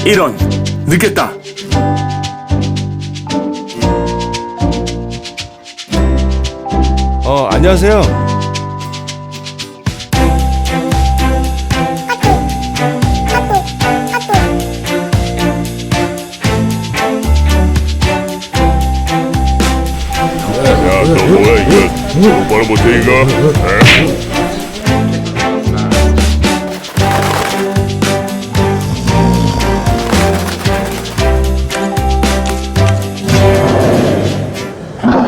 이런, 늦겠다. 안녕하세요. 야, 너 뭐야 이거? 똑바로 못해 이거?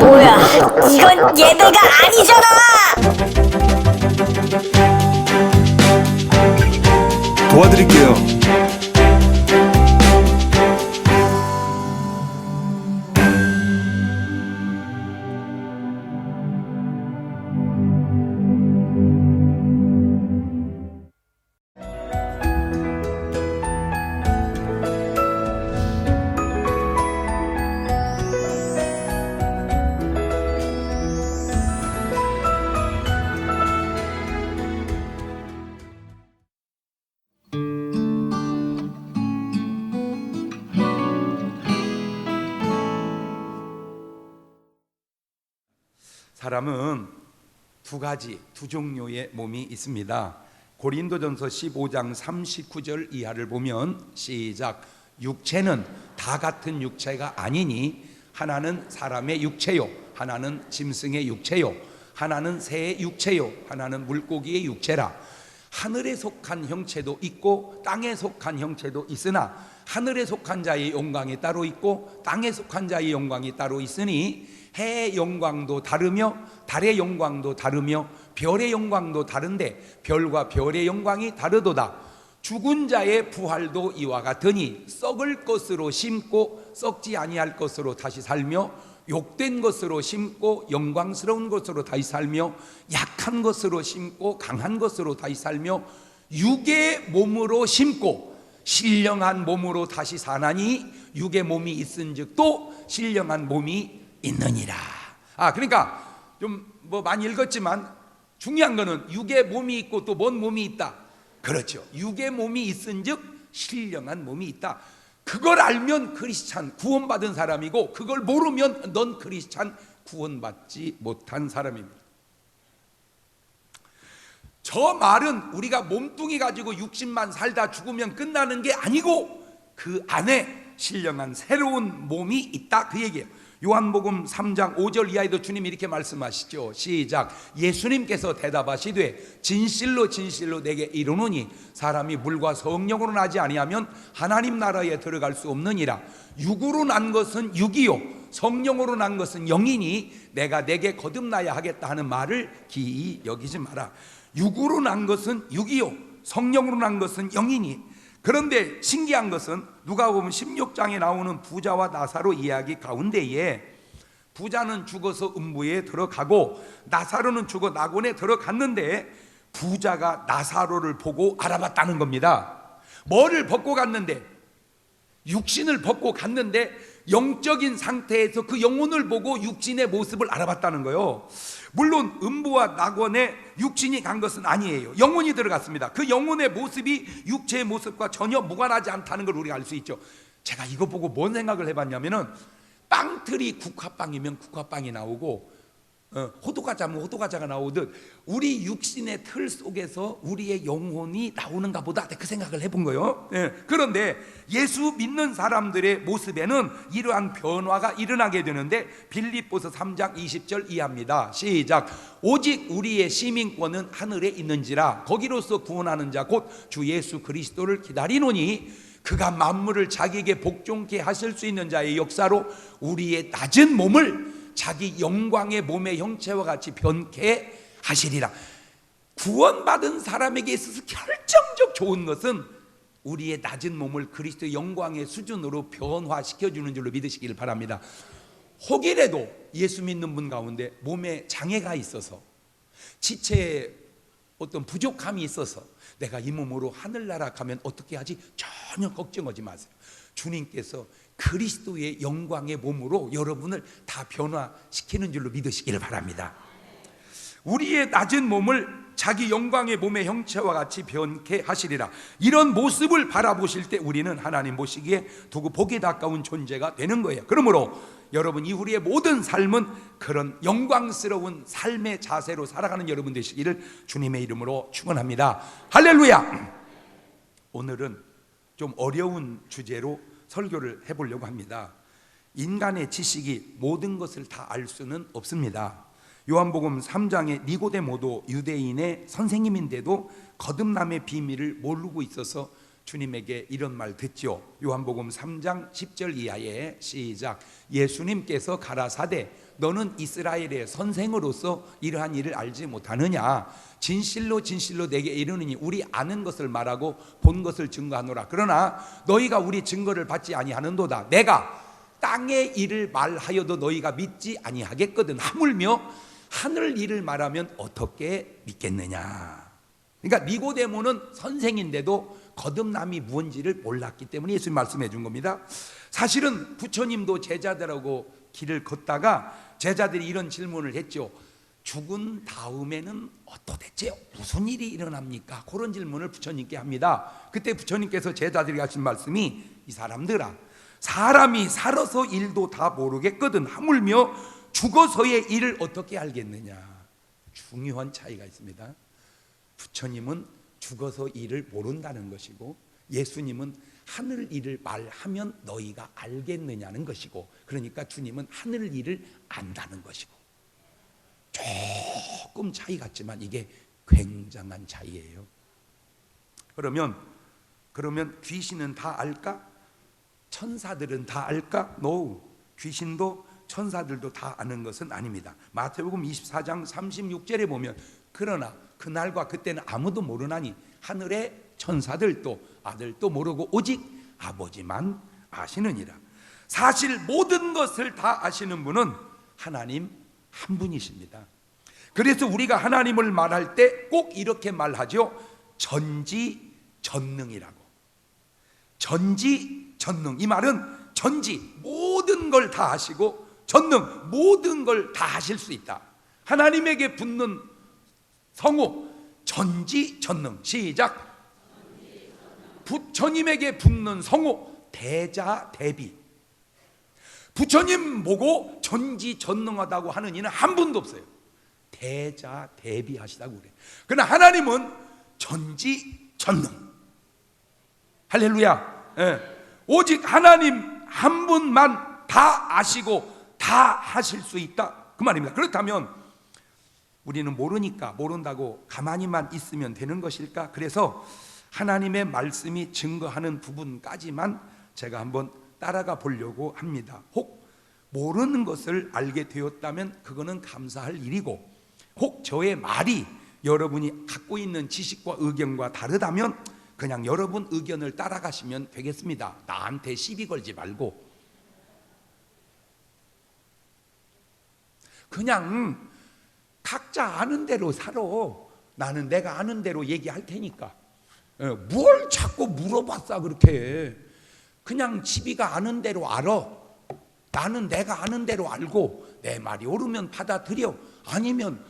뭐야, 이건 예배가 아니잖아. 도와드릴게요. 사람은 두 종류의 몸이 있습니다. 고린도전서 15장 39절 이하를 보면 시작. 육체는 다 같은 육체가 아니니 하나는 사람의 육체요, 하나는 짐승의 육체요, 하나는 새의 육체요, 하나는 물고기의 육체라. 하늘에 속한 형체도 있고 땅에 속한 형체도 있으나 하늘에 속한 자의 영광이 따로 있고 땅에 속한 자의 영광이 따로 있으니 해의 영광도 다르며 달의 영광도 다르며 별의 영광도 다른데 별과 별의 영광이 다르도다. 죽은 자의 부활도 이와 같으니 썩을 것으로 심고 썩지 아니할 것으로 다시 살며 욕된 것으로 심고 영광스러운 것으로 다시 살며 약한 것으로 심고 강한 것으로 다시 살며 육의 몸으로 심고 신령한 몸으로 다시 사나니 육의 몸이 있은즉 또 신령한 몸이 있느니라. 그러니까 좀 많이 읽었지만 중요한 거는 육의 몸이 있고 또 뭔 몸이 있다. 그렇죠. 육의 몸이 있은즉 신령한 몸이 있다. 그걸 알면 크리스찬 구원받은 사람이고 그걸 모르면 넌 크리스찬 구원받지 못한 사람입니다. 저 말은 우리가 몸뚱이 가지고 60만 살다 죽으면 끝나는 게 아니고 그 안에 신령한 새로운 몸이 있다, 그 얘기예요. 요한복음 3장 5절 이하에도 주님이 이렇게 말씀하시죠. 시작. 예수님께서 대답하시되 진실로 진실로 내게 이르노니 사람이 물과 성령으로 나지 아니하면 하나님 나라에 들어갈 수 없느니라. 육으로 난 것은 육이요 성령으로 난 것은 영이니 내가 내게 거듭나야 하겠다 하는 말을 기이 여기지 마라. 육으로 난 것은 육이요 성령으로 난 것은 영이니. 그런데 신기한 것은 누가복음 16장에 나오는 부자와 나사로 이야기 가운데에 부자는 죽어서 음부에 들어가고 나사로는 죽어 낙원에 들어갔는데 부자가 나사로를 보고 알아봤다는 겁니다. 뭐를 벗고 갔는데? 육신을 벗고 갔는데 영적인 상태에서 그 영혼을 보고 육신의 모습을 알아봤다는 거예요. 물론 음부와 낙원에 육신이 간 것은 아니에요. 영혼이 들어갔습니다. 그 영혼의 모습이 육체의 모습과 전혀 무관하지 않다는 걸 우리가 알 수 있죠. 제가 이거 보고 뭔 생각을 해봤냐면은 빵틀이 국화빵이면 국화빵이 나오고 호두과자면 호두과자가 나오듯 우리 육신의 틀 속에서 우리의 영혼이 나오는가 보다, 그 생각을 해본 거예요. 그런데 예수 믿는 사람들의 모습에는 이러한 변화가 일어나게 되는데 빌립보서 3장 20절 이하입니다. 시작. 오직 우리의 시민권은 하늘에 있는지라 거기로서 구원하는 자 곧 주 예수 그리스도를 기다리노니 그가 만물을 자기에게 복종케 하실 수 있는 자의 역사로 우리의 낮은 몸을 자기 영광의 몸의 형체와 같이 변케 하시리라. 구원받은 사람에게 있어서 결정적 좋은 것은 우리의 낮은 몸을 그리스도의 영광의 수준으로 변화시켜주는 줄로 믿으시기를 바랍니다. 혹이라도 예수 믿는 분 가운데 몸에 장애가 있어서 지체에 어떤 부족함이 있어서 내가 이 몸으로 하늘나라 가면 어떻게 하지? 전혀 걱정하지 마세요. 주님께서 그리스도의 영광의 몸으로 여러분을 다 변화시키는 줄로 믿으시기를 바랍니다. 우리의 낮은 몸을 자기 영광의 몸의 형체와 같이 변케 하시리라. 이런 모습을 바라보실 때 우리는 하나님 보시기에 두고 보기 가까운 존재가 되는 거예요. 그러므로 여러분, 이 우리의 모든 삶은 그런 영광스러운 삶의 자세로 살아가는 여러분 되시기를 주님의 이름으로 축원합니다. 할렐루야. 오늘은 좀 어려운 주제로 설교를 해보려고 합니다. 인간의 지식이 모든 것을 다 알 수는 없습니다. 요한복음 3장에 니고데모도 유대인의 선생님인데도 거듭남의 비밀을 모르고 있어서 주님에게 이런 말 듣죠. 요한복음 3장 10절 이하에 시작. 예수님께서 가라사대 너는 이스라엘의 선생으로서 이러한 일을 알지 못하느냐. 진실로 진실로 내게 이르노니 우리 아는 것을 말하고 본 것을 증거하노라. 그러나 너희가 우리 증거를 받지 아니하는도다. 내가 땅의 일을 말하여도 너희가 믿지 아니하겠거든. 하물며 하늘 일을 말하면 어떻게 믿겠느냐. 그러니까 니고데모는 선생인데도 거듭남이 무엇인지를 몰랐기 때문에 예수님 말씀해 준 겁니다. 사실은 부처님도 제자들하고 길을 걷다가 제자들이 이런 질문을 했죠. 죽은 다음에는 도대체 무슨 일이 일어납니까? 그런 질문을 부처님께 합니다. 그때 부처님께서 제자들에게 하신 말씀이 이 사람들아, 사람이 살아서 일도 다 모르겠거든. 하물며 죽어서의 일을 어떻게 알겠느냐. 중요한 차이가 있습니다. 부처님은 죽어서 일을 모른다는 것이고 예수님은 하늘 일을 말하면 너희가 알겠느냐는 것이고, 그러니까 주님은 하늘 일을 안다는 것이고, 조금 차이 같지만 이게 굉장한 차이예요. 그러면 귀신은 다 알까? 천사들은 다 알까? No. 귀신도 천사들도 다 아는 것은 아닙니다. 마태복음 24장 36절에 보면 그러나 그날과 그때는 아무도 모르나니 하늘의 천사들도 아들도 모르고 오직 아버지만 아시느니라. 사실 모든 것을 다 아시는 분은 하나님 한 분이십니다. 그래서 우리가 하나님을 말할 때 꼭 이렇게 말하죠. 전지전능이라고. 전지전능. 이 말은 전지 모든 걸 다 아시고 전능 모든 걸 다 하실 수 있다. 하나님에게 붙는 성호 전지전능. 시작. 부처님에게 붙는 성호 대자대비. 부처님 보고 전지전능하다고 하는 이는 한 분도 없어요. 대자대비하시다고 그래. 그러나 하나님은 전지전능. 할렐루야. 오직 하나님 한 분만 다 아시고 다 하실 수 있다, 그 말입니다. 그렇다면 우리는 모르니까 모른다고 가만히만 있으면 되는 것일까? 그래서 하나님의 말씀이 증거하는 부분까지만 제가 한번 따라가 보려고 합니다. 혹 모르는 것을 알게 되었다면 그거는 감사할 일이고, 혹 저의 말이 여러분이 갖고 있는 지식과 의견과 다르다면 그냥 여러분 의견을 따라가시면 되겠습니다. 나한테 시비 걸지 말고 그냥 각자 아는 대로 살아. 나는 내가 아는 대로 얘기할 테니까. 뭘 자꾸 물어봤어 그렇게. 그냥 지비가 아는 대로 알아. 나는 내가 아는 대로 알고 내 말이 옳으면 받아들여, 아니면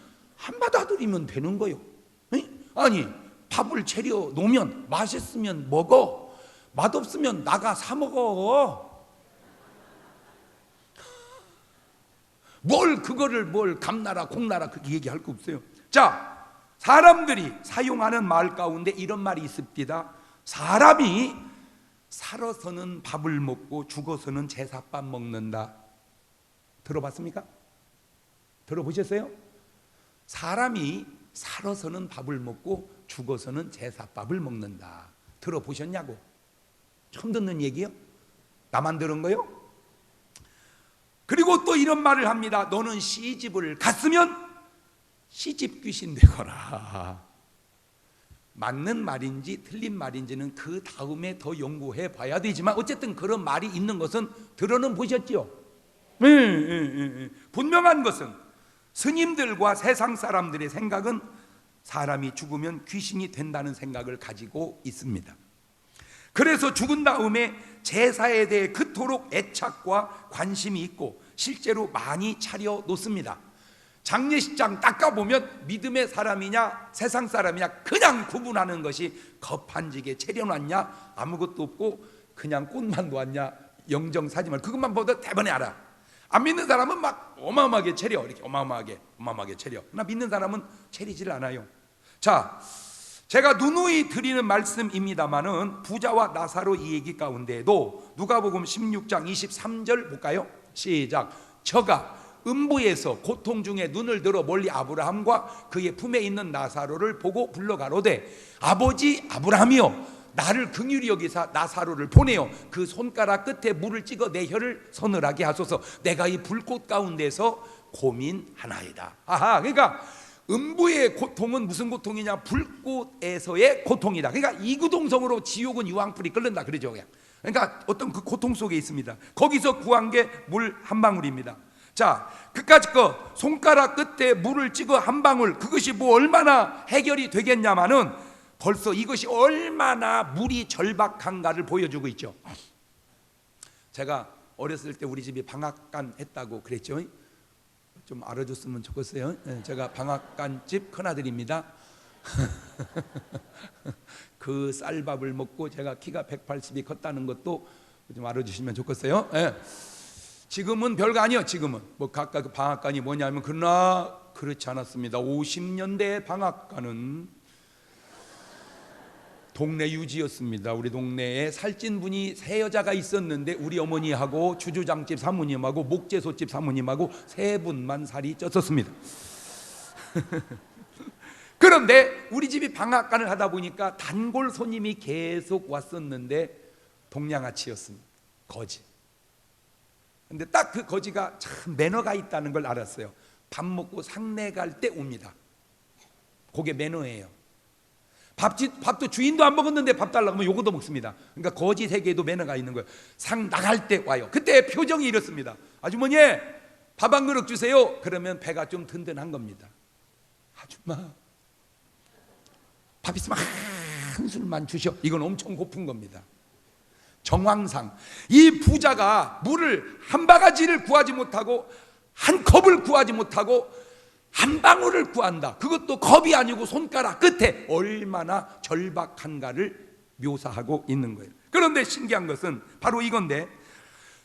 안 받아들이면 되는 거요. 아니 밥을 차려 놓으면 맛있으면 먹어, 맛없으면 나가 사 먹어. 뭘 감나라 콩나라 그렇게 얘기할 거 없어요. 자, 사람들이 사용하는 말 가운데 이런 말이 있습니다. 사람이 살아서는 밥을 먹고 죽어서는 제사밥 먹는다. 들어봤습니까? 들어보셨어요? 사람이 살아서는 밥을 먹고 죽어서는 제사밥을 먹는다. 들어보셨냐고? 처음 듣는 얘기요? 나만 들은 거요? 그리고 또 이런 말을 합니다. 너는 시집을 갔으면 시집 귀신 되거라. 맞는 말인지 틀린 말인지는 그 다음에 더 연구해 봐야 되지만 어쨌든 그런 말이 있는 것은 들어는 보셨죠? 분명한 것은 스님들과 세상 사람들의 생각은 사람이 죽으면 귀신이 된다는 생각을 가지고 있습니다. 그래서 죽은 다음에 제사에 대해 그토록 애착과 관심이 있고 실제로 많이 차려 놓습니다. 장례식장 닦아보면 믿음의 사람이냐 세상 사람이냐 그냥 구분하는 것이 거판지게 차려놨냐 아무것도 없고 그냥 꽃만 놓았냐 영정사진만 그것만 보다 대번에 알아. 안 믿는 사람은 막 어마어마하게 차려, 이렇게 어마어마하게 차려. 나 믿는 사람은 차리질 않아요. 자, 제가 누누이 드리는 말씀입니다마는 부자와 나사로 이 얘기 가운데에도 누가복음 16장 23절 볼까요? 시작. 저가 음부에서 고통 중에 눈을 들어 멀리 아브라함과 그의 품에 있는 나사로를 보고 불러가로되 아버지 아브라함이여 나를 긍휼히 여기사 나사로를 보내어 그 손가락 끝에 물을 찍어 내 혀를 서늘하게 하소서. 내가 이 불꽃 가운데서 고민하나이다. 아하, 그러니까 음부의 고통은 무슨 고통이냐? 불꽃에서의 고통이다. 그러니까 이구동성으로 지옥은 유황불이 끓는다 그러죠. 그러니까 어떤 그 고통 속에 있습니다. 거기서 구한 게 물 한 방울입니다. 자, 그까짓 거 손가락 끝에 물을 찍어 한 방울, 그것이 뭐 얼마나 해결이 되겠냐마는 벌써 이것이 얼마나 물이 절박한가를 보여주고 있죠. 제가 어렸을 때 우리 집이 방앗간 했다고 그랬죠. 좀 알아줬으면 좋겠어요. 제가 방앗간집 큰아들입니다. 그 쌀밥을 먹고 제가 키가 180이 컸다는 것도 좀 알아주시면 좋겠어요. 지금은 별거 아니에요. 지금은 뭐 각각 방앗간이 뭐냐면 그러나 그렇지 않았습니다. 50년대 방앗간은 동네 유지였습니다. 우리 동네에 살찐 분이 세 여자가 있었는데 우리 어머니하고 주주장집 사모님하고 목재소집 사모님하고 세 분만 살이 쪘었습니다. 그런데 우리 집이 방앗간을 하다 보니까 단골 손님이 계속 왔었는데 동양아치였습니다. 거지. 근데 딱 그 거지가 참 매너가 있다는 걸 알았어요. 밥 먹고 상내 갈 때 옵니다. 그게 매너예요. 밥도 주인도 안 먹었는데 밥 달라고 하면 요거도 먹습니다. 그러니까 거지 세계에도 매너가 있는 거예요. 상 나갈 때 와요. 그때 표정이 이렇습니다. 아주머니 밥 한 그릇 주세요. 그러면 배가 좀 든든한 겁니다. 아줌마 밥 있으면 한 술만 주셔. 이건 엄청 고픈 겁니다. 정황상 이 부자가 물을 한 바가지를 구하지 못하고 한 컵을 구하지 못하고 한 방울을 구한다. 그것도 겁이 아니고 손가락 끝에 얼마나 절박한가를 묘사하고 있는 거예요. 그런데 신기한 것은 바로 이건데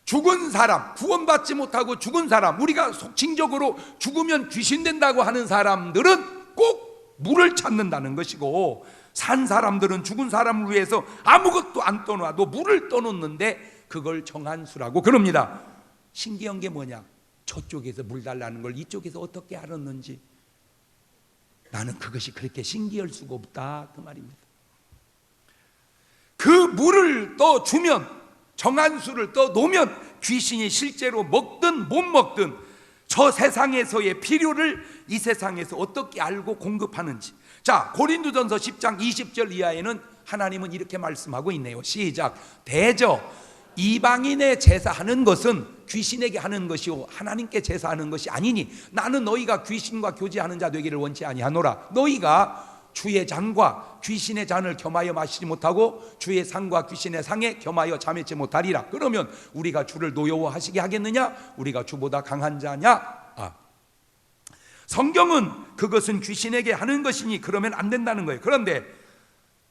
죽은 사람, 구원받지 못하고 죽은 사람, 우리가 속칭적으로 죽으면 귀신 된다고 하는 사람들은 꼭 물을 찾는다는 것이고 산 사람들은 죽은 사람을 위해서 아무것도 안 떠놔도 물을 떠놓는데 그걸 정한수라고 그럽니다. 신기한 게 뭐냐? 저쪽에서 물 달라는 걸 이쪽에서 어떻게 알았는지 나는 그것이 그렇게 신기할 수가 없다 그 말입니다. 그 물을 떠 주면 정한수를 떠 놓으면 귀신이 실제로 먹든 못 먹든 저 세상에서의 필요를 이 세상에서 어떻게 알고 공급하는지. 자, 고린도전서 10장 20절 이하에는 하나님은 이렇게 말씀하고 있네요. 시작. 대저 이방인의 제사하는 것은 귀신에게 하는 것이요 하나님께 제사하는 것이 아니니 나는 너희가 귀신과 교제하는 자 되기를 원치 아니하노라. 너희가 주의 잔과 귀신의 잔을 겸하여 마시지 못하고 주의 상과 귀신의 상에 겸하여 잠있지 못하리라. 그러면 우리가 주를 노여워하시게 하겠느냐? 우리가 주보다 강한 자냐? 성경은 그것은 귀신에게 하는 것이니 그러면 안 된다는 거예요. 그런데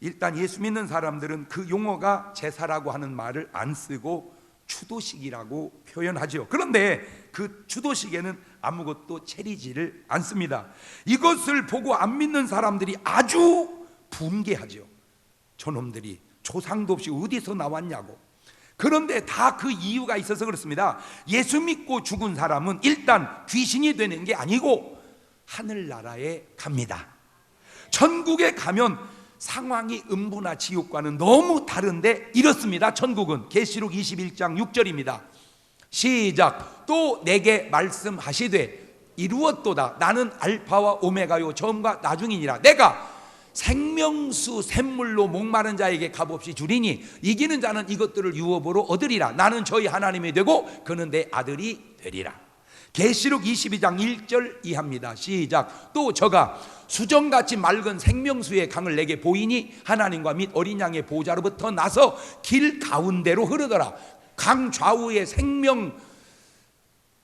일단 예수 믿는 사람들은 그 용어가 제사라고 하는 말을 안 쓰고 추도식이라고 표현하죠. 그런데 그 추도식에는 아무것도 차리지를 않습니다. 이것을 보고 안 믿는 사람들이 아주 분개하죠. 저놈들이 조상도 없이 어디서 나왔냐고. 그런데 다 그 이유가 있어서 그렇습니다. 예수 믿고 죽은 사람은 일단 귀신이 되는 게 아니고 하늘나라에 갑니다. 천국에 가면 상황이 음부나 지옥과는 너무 다른데 이렇습니다. 천국은 계시록 21장 6절입니다. 시작. 또 내게 말씀하시되 이루었도다. 나는 알파와 오메가요 처음과 나중이니라. 내가 생명수 샘물로 목마른 자에게 값없이 주리니 이기는 자는 이것들을 유업으로 얻으리라. 나는 저희 하나님이 되고 그는 내 아들이 되리라. 계시록 22장 1절 이하입니다. 시작. 또 저가 수정같이 맑은 생명수의 강을 내게 보이니 하나님과 및 어린 양의 보좌로부터 나서 길 가운데로 흐르더라. 강 좌우에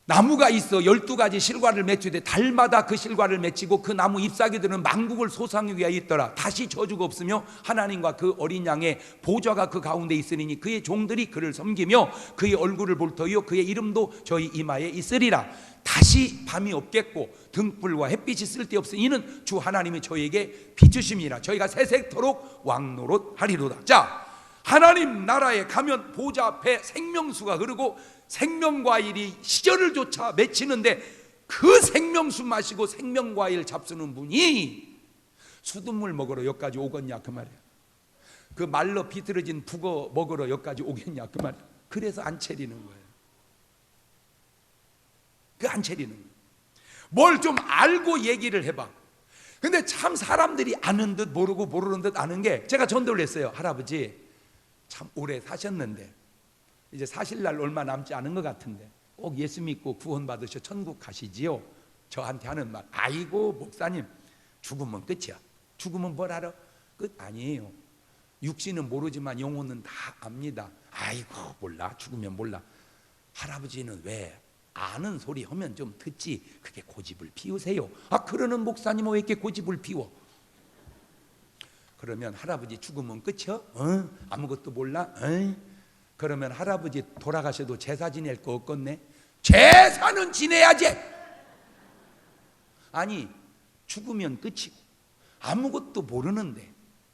나무가 있어 12가지 실과를 맺히되 달마다 그 실과를 맺히고 그 나무 잎사귀들은 만국을 소상하기 위하여 있더라. 다시 저주가 없으며 하나님과 그 어린 양의 보좌가 그 가운데 있으리니 그의 종들이 그를 섬기며 그의 얼굴을 볼 터이요 그의 이름도 저희 이마에 있으리라. 다시 밤이 없겠고 등불과 햇빛이 쓸데없으니 이는 주 하나님이 저에게 비추심이라. 저희가 세세토록 왕노릇하리로다. 자, 하나님 나라에 가면 보좌 앞에 생명수가 흐르고 생명과일이 시절을 조차 맺히는데 그 생명수 마시고 생명과일 잡수는 분이 수돗물 먹으러 여기까지 오겠냐 그 말이야. 그 말로 비틀어진 북어 먹으러 여기까지 오겠냐 그 말이야. 그래서 안 차리는 거예요. 그 안 차리는 거예요. 뭘 좀 알고 얘기를 해봐. 근데 참 사람들이 아는 듯 모르고 모르는 듯 아는 게, 제가 전도를 했어요. 할아버지 참 오래 사셨는데 이제 사실 날 얼마 남지 않은 것 같은데 꼭 예수 믿고 구원 받으셔 천국 가시지요. 저한테 하는 말, 아이고 목사님 죽으면 끝이야. 죽으면 뭘 알아? 끝 아니에요. 육신은 모르지만 영혼은 다 압니다. 아이고 몰라, 죽으면 몰라. 할아버지는 왜 아는 소리 하면 좀 듣지 그게 고집을 피우세요. 아, 그러는 목사님은 왜 이렇게 고집을 피워? 그러면 할아버지 죽으면 끝이야? 아무것도 몰라? 그러면 할아버지 돌아가셔도 제사 지낼 거 없겠네? 제사는 지내야지. 아니, 죽으면 끝이고 아무것도 모르는데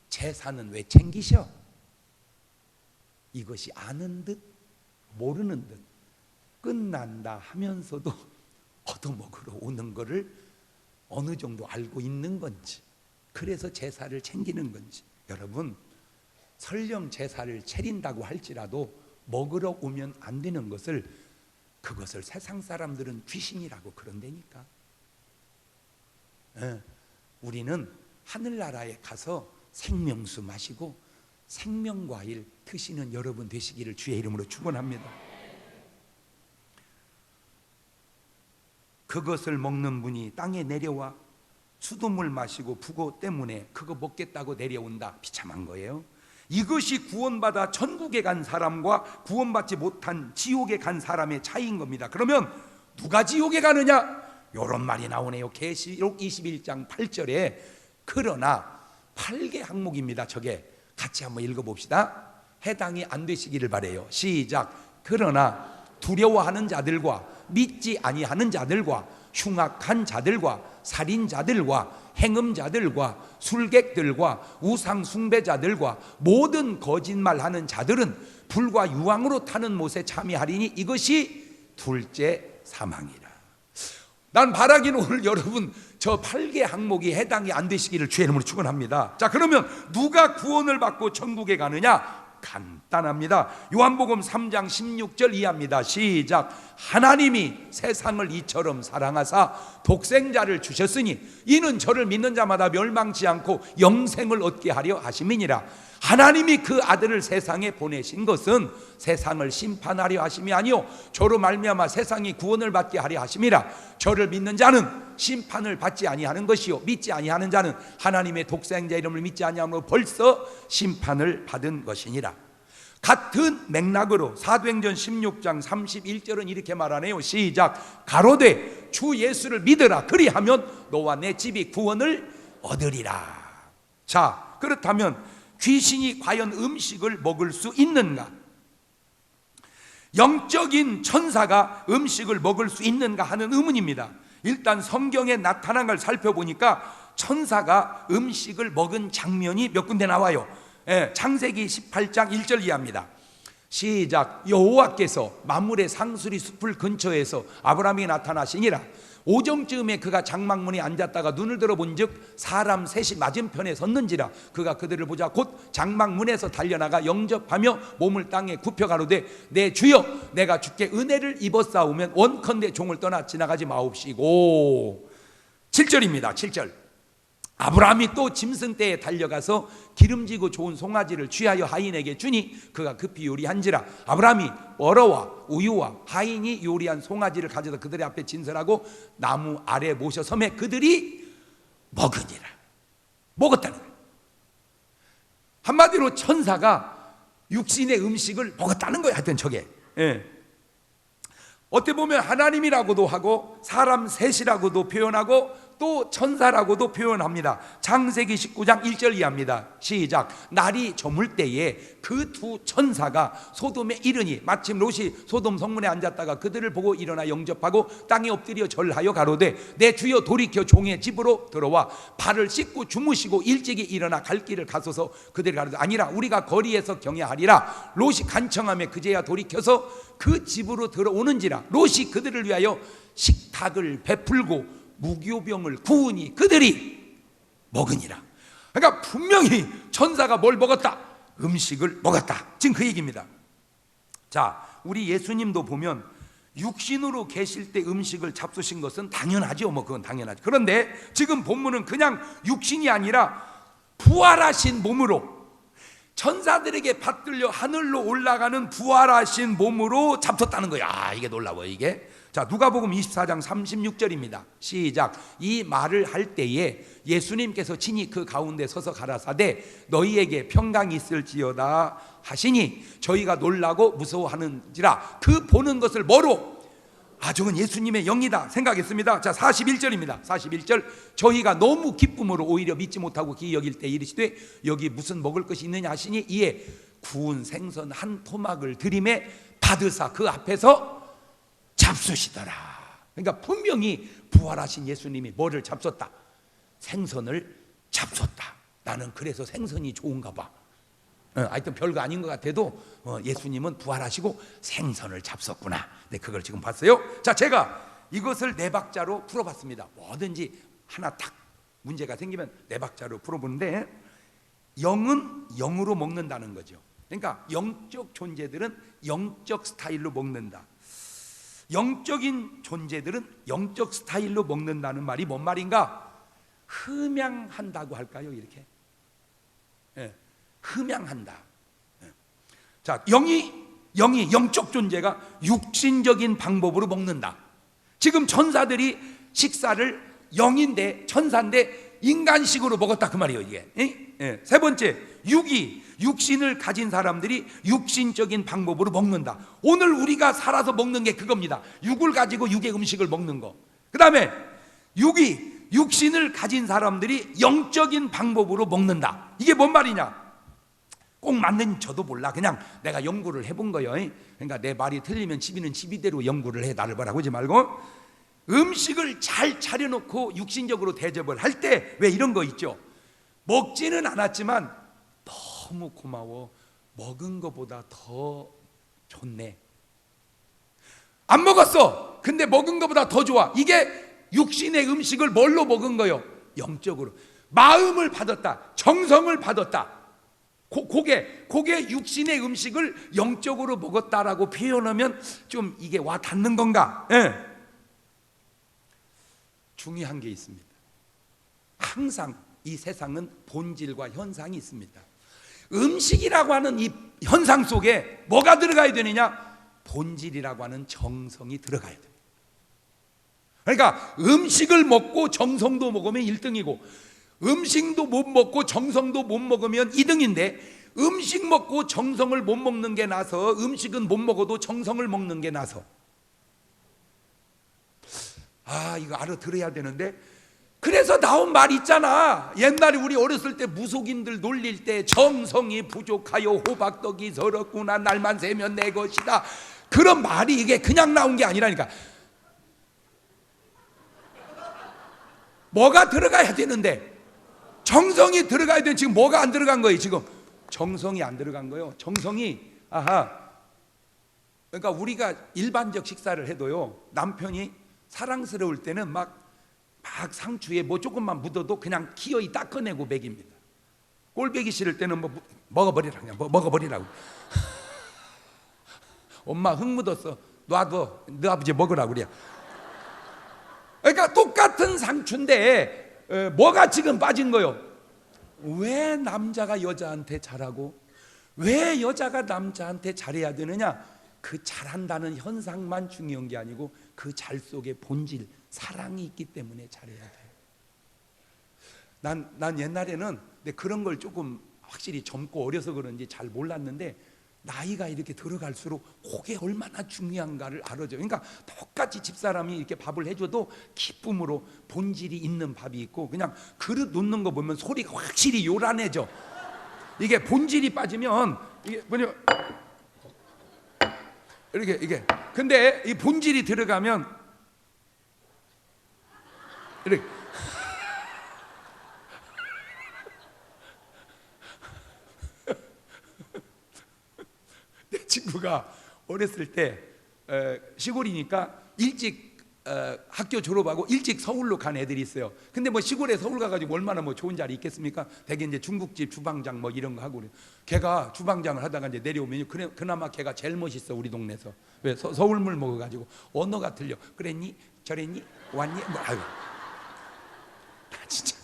제사는 왜 챙기셔? 이것이 아는 듯 모르는 듯 끝난다 하면서도 얻어먹으러 오는 거를 어느 정도 알고 있는 건지, 그래서 제사를 챙기는 건지. 여러분, 설령 제사를 차린다고 할지라도 먹으러 오면 안 되는 것을, 그것을 세상 사람들은 귀신이라고 그런다니까. 우리는 하늘나라에 가서 생명수 마시고 생명과일 드시는 여러분 되시기를 주의 이름으로 축원합니다. 그것을 먹는 분이 땅에 내려와 수돗물 마시고 북어 때문에 그거 먹겠다고 내려온다. 비참한 거예요. 이것이 구원받아 천국에 간 사람과 구원받지 못한 지옥에 간 사람의 차이인 겁니다. 그러면 누가 지옥에 가느냐? 이런 말이 나오네요. 계시록 21장 8절에. 그러나 8개 항목입니다. 저게 같이 한번 읽어봅시다. 해당이 안 되시기를 바라요. 시작. 그러나 두려워하는 자들과 믿지 아니하는 자들과 흉악한 자들과 살인자들과 행음자들과 술객들과 우상 숭배자들과 모든 거짓말하는 자들은 불과 유황으로 타는 못에 참여하리니 이것이 둘째 사망이라. 난 바라기는 오늘 여러분 저 8개 항목이 해당이 안 되시기를 주의 이름으로 축원합니다. 자, 그러면 누가 구원을 받고 천국에 가느냐? 간단합니다. 요한복음 3장 16절 이해합니다. 시작. 하나님이 세상을 이처럼 사랑하사 독생자를 주셨으니 이는 저를 믿는 자마다 멸망치 않고 영생을 얻게 하려 하심이니라. 하나님이 그 아들을 세상에 보내신 것은 세상을 심판하려 하심이 아니요 저로 말미암아 세상이 구원을 받게 하려 하심이라. 저를 믿는 자는 심판을 받지 아니하는 것이요 믿지 아니하는 자는 하나님의 독생자 이름을 믿지 아니함으로 벌써 심판을 받은 것이니라. 같은 맥락으로 사도행전 16장 31절은 이렇게 말하네요. 시작. 가로되 주 예수를 믿으라. 그리하면 너와 내 집이 구원을 얻으리라. 자, 그렇다면 귀신이 과연 음식을 먹을 수 있는가? 영적인 천사가 음식을 먹을 수 있는가 하는 의문입니다. 일단 성경에 나타난 걸 살펴보니까 천사가 음식을 먹은 장면이 몇 군데 나와요. 창세기 18장 1절 이해합니다. 시작. 여호와께서 만물의 상수리 숲을 근처에서 아브라함에게 나타나시니라. 오정쯤에 그가 장막문에 앉았다가 눈을 들어본 즉 사람 셋이 맞은편에 섰는지라. 그가 그들을 보자 곧 장막문에서 달려나가 영접하며 몸을 땅에 굽혀 가로되 내 주여 내가 주께 은혜를 입었사오면 원컨대 종을 떠나 지나가지 마옵시고. 7절입니다. 7절. 아브라함이 또 짐승떼에 달려가서 기름지고 좋은 송아지를 취하여 하인에게 주니 그가 급히 요리한지라. 아브라함이 어러와 우유와 하인이 요리한 송아지를 가져다 그들의 앞에 진설하고 나무 아래 모셔 섬에 그들이 먹으니라. 먹었다는 거예요. 한마디로 천사가 육신의 음식을 먹었다는 거예요. 하여튼 저게 어떻게 보면 하나님이라고도 하고 사람 셋이라고도 표현하고 또 천사라고도 표현합니다. 창세기 19장 1절 이하입니다. 시작. 날이 저물 때에 그 두 천사가 소돔에 이르니 마침 롯이 소돔 성문에 앉았다가 그들을 보고 일어나 영접하고 땅에 엎드려 절하여 가로되 내 주여 돌이켜 종의 집으로 들어와 발을 씻고 주무시고 일찍이 일어나 갈 길을 가소서. 그들이 가로되 아니라 우리가 거리에서 경외하리라. 롯이 간청하며 그제야 돌이켜서 그 집으로 들어오는지라. 롯이 그들을 위하여 식탁을 베풀고 무교병을 구우니 그들이 먹으니라. 그러니까 분명히 천사가 뭘 먹었다? 음식을 먹었다. 지금 그 얘기입니다. 자, 우리 예수님도 보면 육신으로 계실 때 음식을 잡수신 것은 당연하죠. 뭐 그건 당연하죠. 그런데 지금 본문은 그냥 육신이 아니라 부활하신 몸으로, 천사들에게 받들려 하늘로 올라가는 부활하신 몸으로 잡혔다는 거야. 아, 이게 놀라워요, 이게. 자, 누가복음 24장 36절입니다. 시작. 이 말을 할 때에 예수님께서 친히 그 가운데 서서 가라사대 너희에게 평강이 있을지어다 하시니 저희가 놀라고 무서워하는지라. 그 보는 것을 뭐로? 아, 저건 예수님의 영이다 생각했습니다. 자, 41절입니다. 41절. 저희가 너무 기쁨으로 오히려 믿지 못하고 기이 여길 때 이르시되 여기 무슨 먹을 것이 있느냐 하시니 이에 구운 생선 한 토막을 들이매 받으사 그 앞에서 잡수시더라. 그러니까 분명히 부활하신 예수님이 뭐를 잡섰다? 생선을 잡섰다. 나는 그래서 생선이 좋은가 봐. 하여튼 별거 아닌 것 같아도 예수님은 부활하시고 생선을 잡섰구나. 네, 그걸 지금 봤어요. 자, 제가 이것을 네 박자로 풀어봤습니다. 뭐든지 하나 딱 문제가 생기면 네 박자로 풀어보는데, 영은 영으로 먹는다는 거죠. 그러니까 영적 존재들은 영적 스타일로 먹는다. 영적인 존재들은 영적 스타일로 먹는다는 말이 뭔 말인가? 흠양한다고 할까요? 이렇게 흠양한다. 자, 영이 영적 존재가 육신적인 방법으로 먹는다. 지금 천사들이 식사를 영인데 천사인데 인간식으로 먹었다 그 말이에요, 이게. 세 번째, 육신을 가진 사람들이 육신적인 방법으로 먹는다. 오늘 우리가 살아서 먹는 게 그겁니다. 육을 가지고 육의 음식을 먹는 거. 그 다음에 육신을 가진 사람들이 영적인 방법으로 먹는다. 이게 뭔 말이냐? 꼭 맞는 저도 몰라. 그냥 내가 연구를 해본 거예요. 그러니까 내 말이 틀리면 집이는 집이대로 연구를 해. 나를 바라보지 말고. 음식을 잘 차려놓고 육신적으로 대접을 할 때 왜 이런 거 있죠? 먹지는 않았지만 너무 고마워. 먹은 거보다 더 좋네. 안 먹었어. 근데 먹은 거보다 더 좋아. 이게 육신의 음식을 뭘로 먹은 거요? 영적으로. 마음을 받았다. 정성을 받았다. 그게 육신의 음식을 영적으로 먹었다라고 표현하면 좀 이게 와 닿는 건가? 중요한 게 있습니다. 항상 이 세상은 본질과 현상이 있습니다. 음식이라고 하는 이 현상 속에 뭐가 들어가야 되느냐? 본질이라고 하는 정성이 들어가야 됩니다. 그러니까 음식을 먹고 정성도 먹으면 1등이고 음식도 못 먹고 정성도 못 먹으면 2등인데 음식 먹고 정성을 못 먹는 게 나서 음식은 못 먹어도 정성을 먹는 게 나서 이거 알아들어야 되는데 그래서 나온 말 있잖아. 옛날에 우리 어렸을 때 무속인들 놀릴 때 정성이 부족하여 호박떡이 서럽구나 날만 새면 내 것이다. 그런 말이 이게 그냥 나온 게 아니라니까. 뭐가 들어가야 되는데 정성이 들어가야 되는데 지금 뭐가 안 들어간 거예요? 지금 정성이 안 들어간 거예요. 정성이 그러니까 우리가 일반적 식사를 해도요, 남편이 사랑스러울 때는 막 상추에 뭐 조금만 묻어도 그냥 기어이 닦아내고 먹입니다. 꼴배기 싫을 때는 뭐 먹어버리라, 그냥 먹어버리라고. 엄마 흙 묻었어, 놔둬, 너 아버지 먹으라고 그래. 그러니까 똑같은 상추인데 뭐가 지금 빠진 거요? 왜 남자가 여자한테 잘하고 왜 여자가 남자한테 잘해야 되느냐? 그 잘한다는 현상만 중요한 게 아니고 그 잘 속에 본질, 사랑이 있기 때문에 잘해야 돼요. 난 옛날에는 그런 걸 조금 확실히 젊고 어려서 그런지 잘 몰랐는데 나이가 이렇게 들어갈수록 그게 얼마나 중요한가를 알아줘. 그러니까 똑같이 집사람이 이렇게 밥을 해줘도 기쁨으로 본질이 있는 밥이 있고, 그냥 그릇 놓는 거 보면 소리가 확실히 요란해져. 이게 본질이 빠지면 이게 뭐냐, 이게 근데 이 본질이 들어가면 이렇게 내 친구가 어렸을 때 시골이니까 일찍 학교 졸업하고 일찍 서울로 간 애들이 있어요. 근데 뭐 시골에 서울 가가지고 얼마나 뭐 좋은 자리 있겠습니까? 대개 이제 중국집 주방장 뭐 이런 거 하고 그래요. 걔가 주방장을 하다가 이제 내려오면 그나마 걔가 제일 멋있어 우리 동네에서. 왜? 서울물 먹어가지고 언어가 틀려. 그랬니? 저랬니? 왔니? 뭐, 아유, 진짜.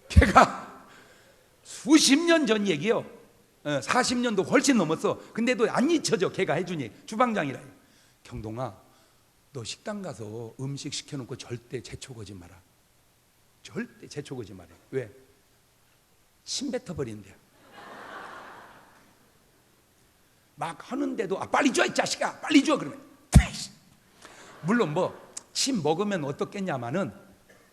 걔가 수십 년 전 얘기요. 40년도 훨씬 넘었어. 근데도 안 잊혀져. 걔가 해주니 주방장이라. 경동아, 너 식당 가서 음식 시켜놓고 절대 재촉하지 마라. 절대 재촉하지 마라. 왜? 침 뱉어버린대요. 막 하는데도 빨리 줘 이 자식아, 빨리 줘. 그러면 물론 뭐 침 먹으면 어떻겠냐마는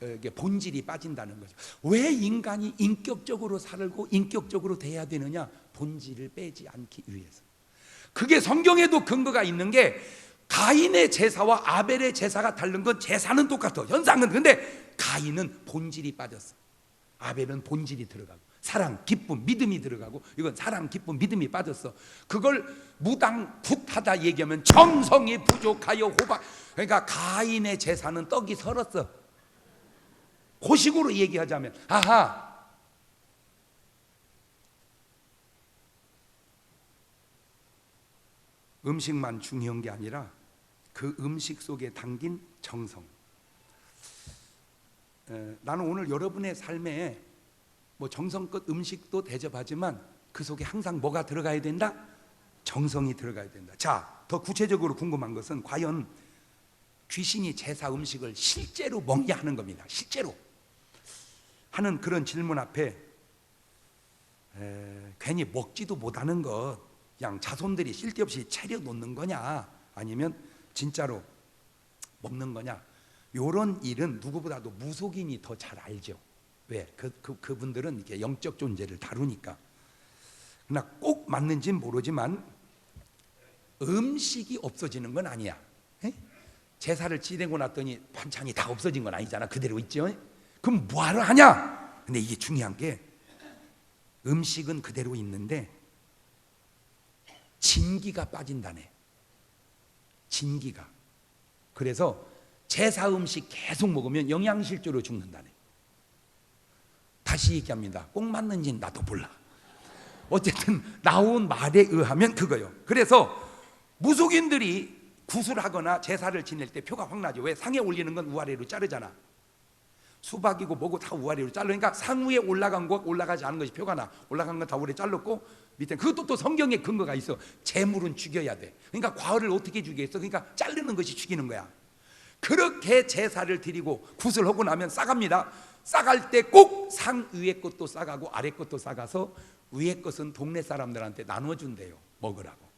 이게 본질이 빠진다는 거죠. 왜 인간이 인격적으로 살고 인격적으로 돼야 되느냐? 본질을 빼지 않기 위해서. 그게 성경에도 근거가 있는 게, 가인의 제사와 아벨의 제사가 다른 건 제사는 똑같아, 현상은. 근데 가인은 본질이 빠졌어. 아벨은 본질이 들어가고 사랑, 기쁨, 믿음이 들어가고, 이건 사랑, 기쁨, 믿음이 빠졌어. 그걸 무당굿하다 얘기하면 정성이 부족하여 호박. 그러니까 가인의 제사는 떡이 설었어. 그 식으로 얘기하자면, 아하, 음식만 중요한 게 아니라 그 음식 속에 담긴 정성. 나는 오늘 여러분의 삶에 뭐 정성껏 음식도 대접하지만 그 속에 항상 뭐가 들어가야 된다? 정성이 들어가야 된다. 자, 더 구체적으로 궁금한 것은 과연 귀신이 제사 음식을 실제로 먹냐 하는 겁니다. 실제로 하는 그런 질문 앞에 괜히 먹지도 못하는 것, 그냥 자손들이 쓸데없이 차려놓는 거냐, 아니면 진짜로 먹는 거냐, 요런 일은 누구보다도 무속인이 더 잘 알죠. 왜? 그분들은 이렇게 영적 존재를 다루니까. 그러나 꼭 맞는지는 모르지만 음식이 없어지는 건 아니야. 에? 제사를 지내고 났더니 반찬이 다 없어진 건 아니잖아. 그대로 있죠. 그럼 뭐하러 하냐? 근데 이게 중요한 게, 음식은 그대로 있는데 진기가 빠진다네. 진기가. 그래서 제사 음식 계속 먹으면 영양실조로 죽는다네. 다시 얘기합니다. 꼭 맞는지는 나도 몰라. 어쨌든 나온 말에 의하면 그거요. 그래서 무속인들이 구슬하거나 제사를 지낼 때 표가 확 나죠. 왜? 상에 올리는 건 우아래로 자르잖아. 수박이고 뭐고 다 우아래로 자르니까 상 위에 올라간 것, 올라가지 않은 것이 표가 나. 올라간 건 다 우아래 잘랐고, 밑에 그것도 또 성경에 근거가 있어. 재물은 죽여야 돼. 그러니까 과일을 어떻게 죽이겠어? 그러니까 자르는 것이 죽이는 거야. 그렇게 제사를 드리고 구슬하고 나면 싸갑니다. 싸갈 때 꼭 상 위에 것도 싸가고 아래 것도 싸가서 위에 것은 동네 사람들한테 나눠준대요. 먹으라고.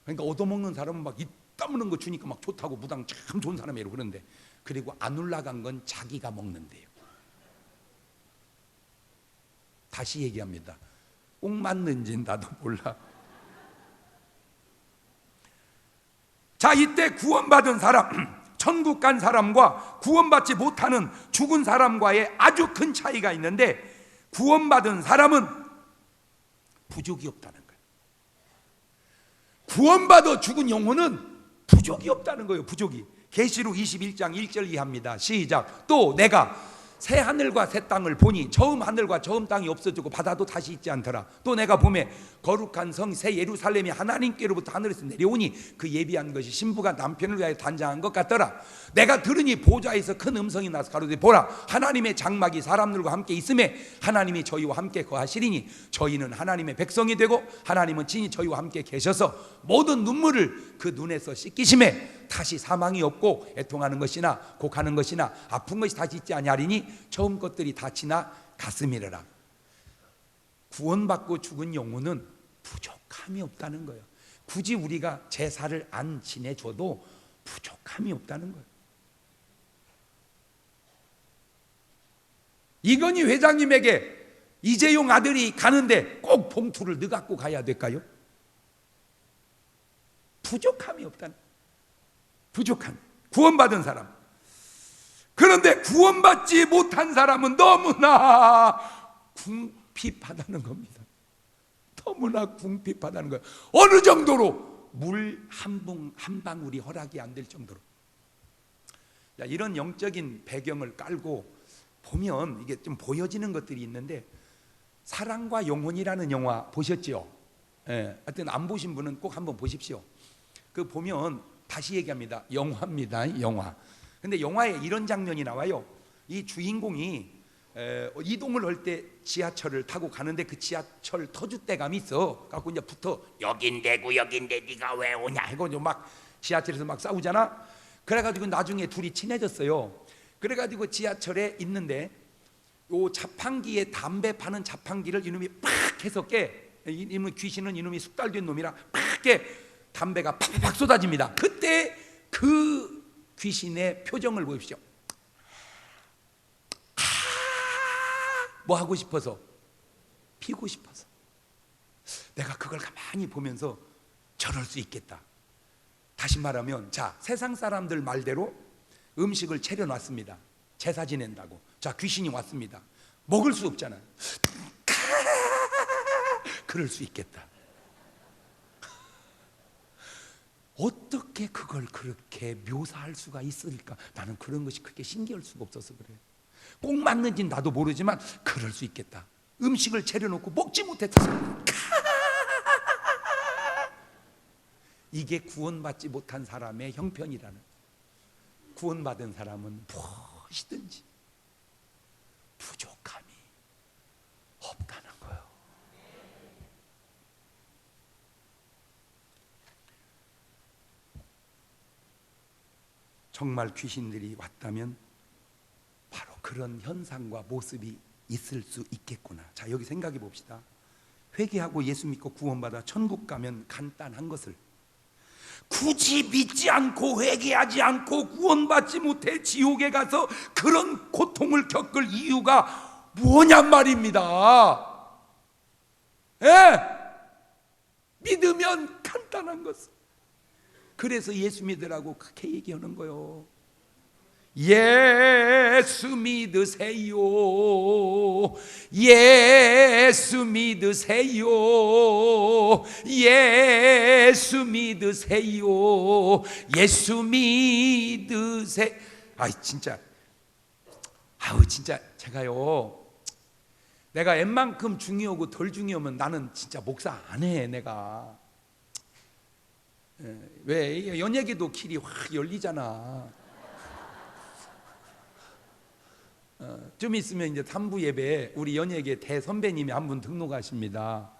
그러니까 얻어먹는 사람은 막 입 다무는 거 주니까 막 좋다고, 무당 참 좋은 사람이라고 그러는데, 그리고 안 올라간 건 자기가 먹는데요. 다시 얘기합니다. 꼭 맞는지는 나도 몰라. 자, 이때 구원받은 사람, 천국 간 사람과 구원받지 못하는 죽은 사람과의 아주 큰 차이가 있는데, 구원받은 사람은 부족이 없다는 거예요. 구원받아 죽은 영혼은 부족이 없다는 거예요. 부족이. 계시록 21장 1절 이하입니다. 시작. 또 내가 새 하늘과 새 땅을 보니 처음 하늘과 처음 땅이 없어지고 바다도 다시 있지 않더라. 또 내가 보매 거룩한 성 새 예루살렘이 하나님께로부터 하늘에서 내려오니 그 예비한 것이 신부가 남편을 위하여 단장한 것 같더라. 내가 들으니 보좌에서 큰 음성이 나서 가로되 보라, 하나님의 장막이 사람들과 함께 있음에 하나님이 저희와 함께 거하시리니 저희는 하나님의 백성이 되고 하나님은 친히 저희와 함께 계셔서 모든 눈물을 그 눈에서 씻기심에 다시 사망이 없고 애통하는 것이나 곡하는 것이나 아픈 것이 다시 있지 아니하리니 처음 것들이 다 지나 갔음이라. 구원받고 죽은 영혼은 부족함이 없다는 거예요. 굳이 우리가 제사를 안 지내줘도 부족함이 없다는 거예요. 이건희 회장님에게 이재용 아들이 가는데 꼭 봉투를 넣어 갖고 가야 될까요? 부족함이 없다는 거예요. 부족함. 구원받은 사람. 그런데 구원받지 못한 사람은 너무나 궁핍하다는 겁니다. 너무나 궁핍하다는 거예요. 어느 정도로 물 한 방울이 허락이 안 될 정도로. 이런 영적인 배경을 깔고 보면 이게 좀 보여지는 것들이 있는데, 사랑과 영혼이라는 영화 보셨죠? 예, 하여튼 안 보신 분은 꼭 한번 보십시오. 그 보면 다시 얘기합니다. 영화입니다, 영화. 근데 영화에 이런 장면이 나와요. 이 주인공이 이동을 할 때 지하철을 타고 가는데 그 지하철 터줏대감이 있어. 갖고 이제 붙어 여긴데고 여긴데 네가 왜 오냐 하고 막 지하철에서 막 싸우잖아. 그래가지고 나중에 둘이 친해졌어요. 그래가지고 지하철에 있는데 요 자판기에 담배 파는 자판기를 이놈이 팍 해서 깨. 이놈의 귀신은 이놈이 숙달된 놈이라 팍 깨. 담배가 팍팍 쏟아집니다. 그때 그 귀신의 표정을 보십시오. 뭐 하고 싶어서? 피고 싶어서. 내가 그걸 가만히 보면서 저럴 수 있겠다. 다시 말하면, 자, 세상 사람들 말대로 음식을 차려놨습니다. 제사 지낸다고. 자, 귀신이 왔습니다. 먹을 수 없잖아요. 그럴 수 있겠다. 어떻게 그걸 그렇게 묘사할 수가 있을까? 나는 그런 것이 그렇게 신기할 수가 없어서 그래요. 꼭 맞는지는 나도 모르지만 그럴 수 있겠다. 음식을 차려놓고 먹지 못했어. 이게 구원받지 못한 사람의 형편이라는. 구원받은 사람은 무엇이든지 부족함이 없다는 거예요. 정말 귀신들이 왔다면 바로 그런 현상과 모습이 있을 수 있겠구나. 자, 여기 생각해 봅시다. 회개하고 예수 믿고 구원받아 천국 가면 간단한 것을 굳이 믿지 않고 회개하지 않고 구원받지 못해 지옥에 가서 그런 고통을 겪을 이유가 뭐냔 말입니다. 예? 믿으면 간단한 것을. 그래서 예수 믿으라고 그렇게 얘기하는 거예요. 예수 믿으세요. 예수 믿으세요. 예수 믿으세요. 예수 믿으세요. 아이 진짜. 아우 진짜 제가요. 내가 웬만큼 중요하고 덜 중요하면 나는 진짜 목사 안 해. 내가. 왜 연예계도 길이 확 열리잖아. 좀 있으면 이제 3부 예배에 우리 연예계 대선배님이 한 분 등록하십니다.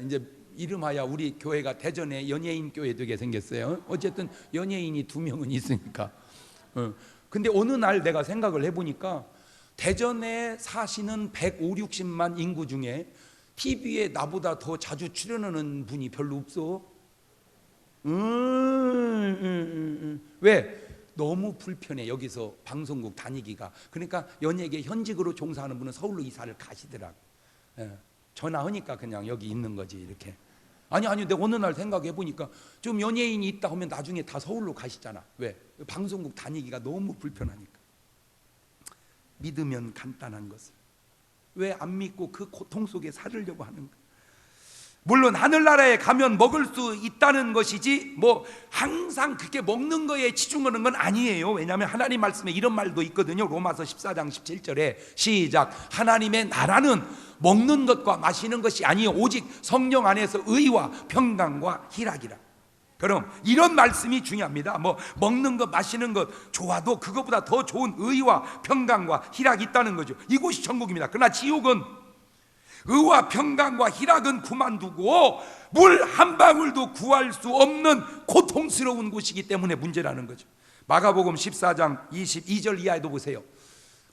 이제 이름하여 우리 교회가 대전에 연예인 교회 되게 생겼어요. 어쨌든 연예인이 2명은 있으니까. 근데 어느 날 내가 생각을 해보니까 대전에 사시는 150, 60만 인구 중에 TV에 나보다 더 자주 출연하는 분이 별로 없어. 왜? 너무 불편해. 여기서 방송국 다니기가. 그러니까 연예계 현직으로 종사하는 분은 서울로 이사를 가시더라고. 전화하니까 그냥 여기 있는 거지 이렇게. 아니 내가 어느 날 생각해 보니까 좀 연예인이 있다 하면 나중에 다 서울로 가시잖아. 왜? 방송국 다니기가 너무 불편하니까. 믿으면 간단한 것을 왜 안 믿고 그 고통 속에 살으려고 하는가? 물론 하늘나라에 가면 먹을 수 있다는 것이지 뭐 항상 그렇게 먹는 거에 치중하는 건 아니에요. 왜냐하면 하나님 말씀에 이런 말도 있거든요. 로마서 14장 17절에 시작. 하나님의 나라는 먹는 것과 마시는 것이 아니요 오직 성령 안에서 의와 평강과 희락이라. 그럼 이런 말씀이 중요합니다. 뭐 먹는 것 마시는 것 좋아도 그것보다 더 좋은 의와 평강과 희락이 있다는 거죠. 이곳이 천국입니다. 그러나 지옥은 의와 평강과 희락은 그만두고 물 한 방울도 구할 수 없는 고통스러운 곳이기 때문에 문제라는 거죠. 마가복음 14장 22절 이하에도 보세요.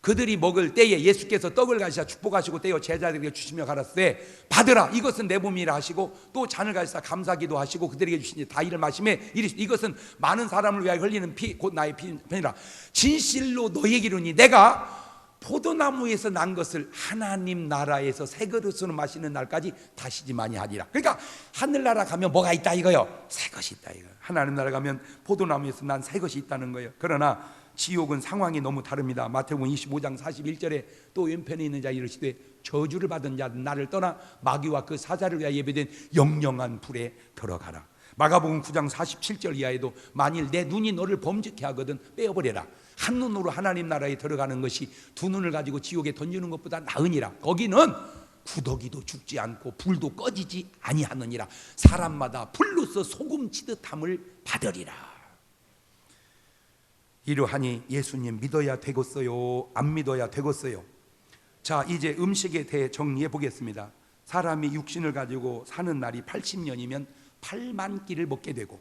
그들이 먹을 때에 예수께서 떡을 가시사 축복하시고 떼어 제자들에게 주시며 가라사대 받으라 이것은 내 몸이라 하시고 또 잔을 가시사 감사기도 하시고 그들에게 주시니 다 이를 마시매 이르시되 이것은 많은 사람을 위하여 흘리는 피 곧 나의 피니라. 진실로 너희에게 이르니 내가 포도나무에서 난 것을 하나님 나라에서 새 그릇으로 마시는 날까지 다시지 아니하리라. 그러니까 하늘나라 가면 뭐가 있다 이거요? 새 것이 있다 이거. 하나님 나라 가면 포도나무에서 난 새 것이 있다는 거예요. 그러나 지옥은 상황이 너무 다릅니다. 마태복음 25장 41절에 또 왼편에 있는 자 이르시되 저주를 받은 자는 나를 떠나 마귀와 그 사자를 위하여 예배된 영영한 불에 들어가라. 마가복음 9장 47절 이하에도 만일 내 눈이 너를 범죄케 하거든 빼어버려라. 한 눈으로 하나님 나라에 들어가는 것이 두 눈을 가지고 지옥에 던지는 것보다 나으니라. 거기는 구더기도 죽지 않고 불도 꺼지지 아니하느니라. 사람마다 불로서 소금 치듯함을 받으리라. 이러하니 예수님 믿어야 되겠어요? 안 믿어야 되겠어요? 자, 이제 음식에 대해 정리해 보겠습니다. 사람이 육신을 가지고 사는 날이 80년이면 8만 끼를 먹게 되고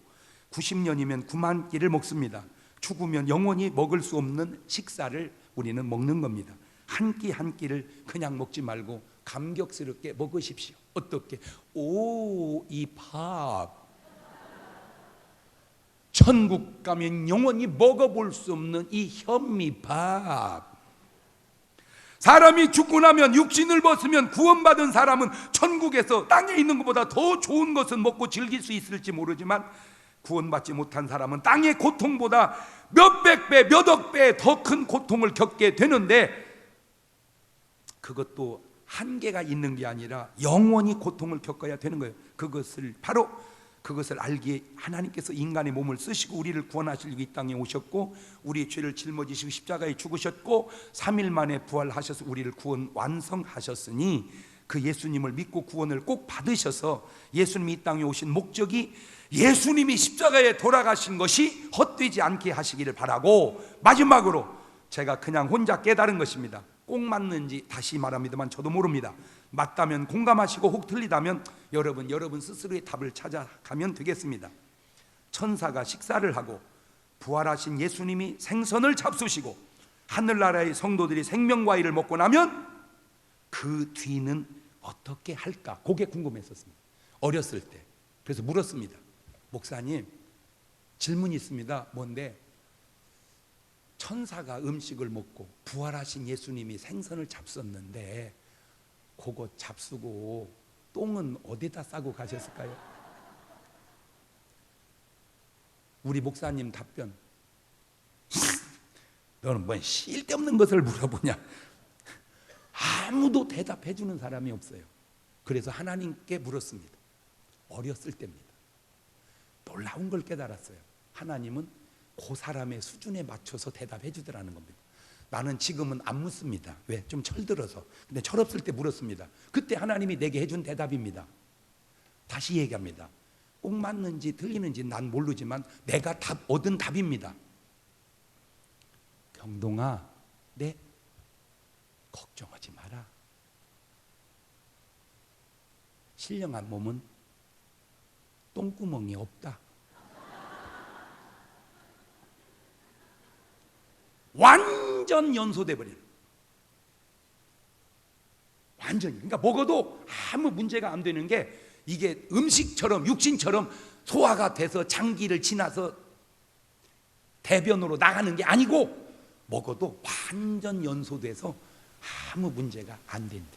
90년이면 9만 끼를 먹습니다. 죽으면 영원히 먹을 수 없는 식사를 우리는 먹는 겁니다. 한 끼 한 끼를 그냥 먹지 말고 감격스럽게 먹으십시오. 어떻게? 오, 이 밥 천국 가면 영원히 먹어볼 수 없는 이 현미밥. 사람이 죽고 나면 육신을 벗으면 구원받은 사람은 천국에서 땅에 있는 것보다 더 좋은 것은 먹고 즐길 수 있을지 모르지만 구원받지 못한 사람은 땅의 고통보다 몇백 배, 몇억 배 더 큰 고통을 겪게 되는데 그것도 한계가 있는 게 아니라 영원히 고통을 겪어야 되는 거예요. 그것을 알기에 하나님께서 인간의 몸을 쓰시고 우리를 구원하시려고 이 땅에 오셨고 우리의 죄를 짊어지시고 십자가에 죽으셨고 3일 만에 부활하셔서 우리를 구원 완성하셨으니 그 예수님을 믿고 구원을 꼭 받으셔서 예수님이 이 땅에 오신 목적이 예수님이 십자가에 돌아가신 것이 헛되지 않게 하시기를 바라고 마지막으로 제가 그냥 혼자 깨달은 것입니다. 꼭 맞는지 다시 말합니다만 저도 모릅니다. 맞다면 공감하시고 혹 틀리다면 여러분 스스로의 답을 찾아가면 되겠습니다. 천사가 식사를 하고 부활하신 예수님이 생선을 잡수시고 하늘나라의 성도들이 생명과일을 먹고 나면 그 뒤는 어떻게 할까? 그게 궁금했었습니다. 어렸을 때. 그래서 물었습니다. 목사님, 질문이 있습니다. 뭔데? 천사가 음식을 먹고 부활하신 예수님이 생선을 잡섰는데 그거 잡수고 똥은 어디다 싸고 가셨을까요? 우리 목사님 답변, 너는 뭔 쓸데없는 것을 물어보냐. 아무도 대답해 주는 사람이 없어요. 그래서 하나님께 물었습니다. 어렸을 때입니다. 놀라운 걸 깨달았어요. 하나님은 그 사람의 수준에 맞춰서 대답해 주더라는 겁니다. 나는 지금은 안 묻습니다. 왜? 좀 철들어서. 근데 철없을 때 물었습니다. 그때 하나님이 내게 해준 대답입니다. 다시 얘기합니다. 꼭 맞는지 틀리는지 난 모르지만 내가 얻은 답입니다. 경동아, 네? 걱정하지 마라. 신령한 몸은 똥구멍이 없다. 완전 연소돼 버리는. 완전히. 그러니까 먹어도 아무 문제가 안 되는 게 이게 음식처럼 육신처럼 소화가 돼서 장기를 지나서 대변으로 나가는 게 아니고 먹어도 완전 연소돼서 아무 문제가 안 된대.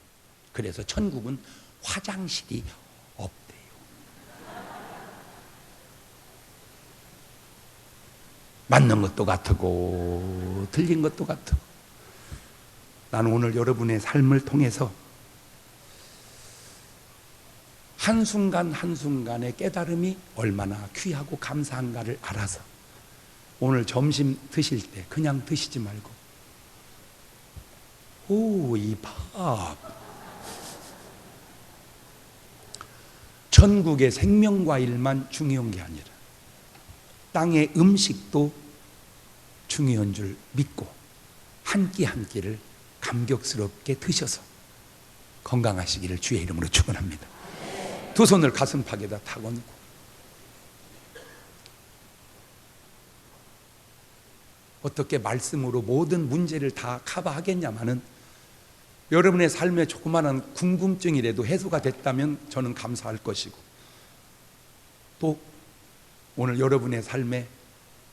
그래서 천국은 화장실이 없대요. 맞는 것도 같고 틀린 것도 같고. 나는 오늘 여러분의 삶을 통해서 한순간 한순간의 깨달음이 얼마나 귀하고 감사한가를 알아서 오늘 점심 드실 때 그냥 드시지 말고 오, 이 밥 천국의 생명과일만 중요한 게 아니라 땅의 음식도 중요한 줄 믿고 한 끼 한 끼를 감격스럽게 드셔서 건강하시기를 주의 이름으로 축원합니다. 두 손을 가슴팍에다 탁 얹고 어떻게 말씀으로 모든 문제를 다 커버하겠냐마는 여러분의 삶에 조그마한 궁금증이라도 해소가 됐다면 저는 감사할 것이고, 또 오늘 여러분의 삶에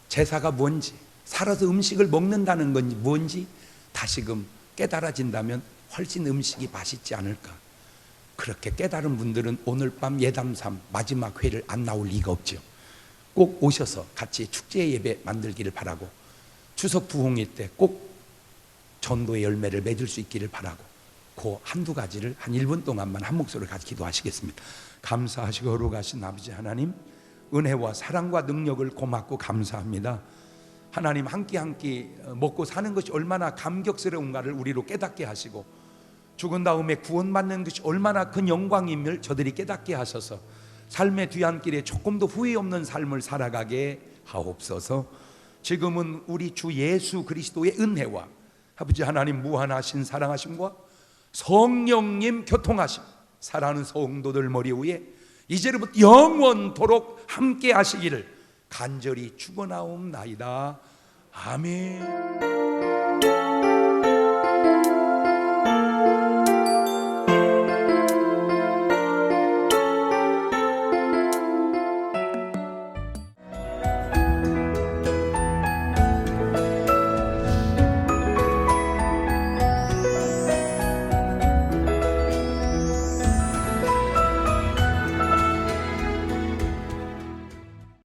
제사가 뭔지, 살아서 음식을 먹는다는 건 뭔지 다시금 깨달아진다면 훨씬 음식이 맛있지 않을까. 그렇게 깨달은 분들은 오늘 밤 예담삼 마지막 회를 안 나올 리가 없죠. 꼭 오셔서 같이 축제 예배 만들기를 바라고, 추석 부흥회 때 꼭 전도의 열매를 맺을 수 있기를 바라고, 그 한두 가지를 한 1분 동안만 한 목소리로 같이 기도하시겠습니다. 감사하시고 거룩하신 아버지 하나님, 은혜와 사랑과 능력을 고맙고 감사합니다. 하나님, 한 끼 한 끼 먹고 사는 것이 얼마나 감격스러운가를 우리로 깨닫게 하시고, 죽은 다음에 구원받는 것이 얼마나 큰 영광임을 저들이 깨닫게 하셔서 삶의 뒤안길에 조금도 후회 없는 삶을 살아가게 하옵소서. 지금은 우리 주 예수 그리스도의 은혜와 아버지 하나님 무한하신 사랑하심과 성령님 교통하심, 사랑하는 성도들 머리 위에 이제부터 영원토록 함께 하시기를 간절히 축원하옵나이다. 아멘.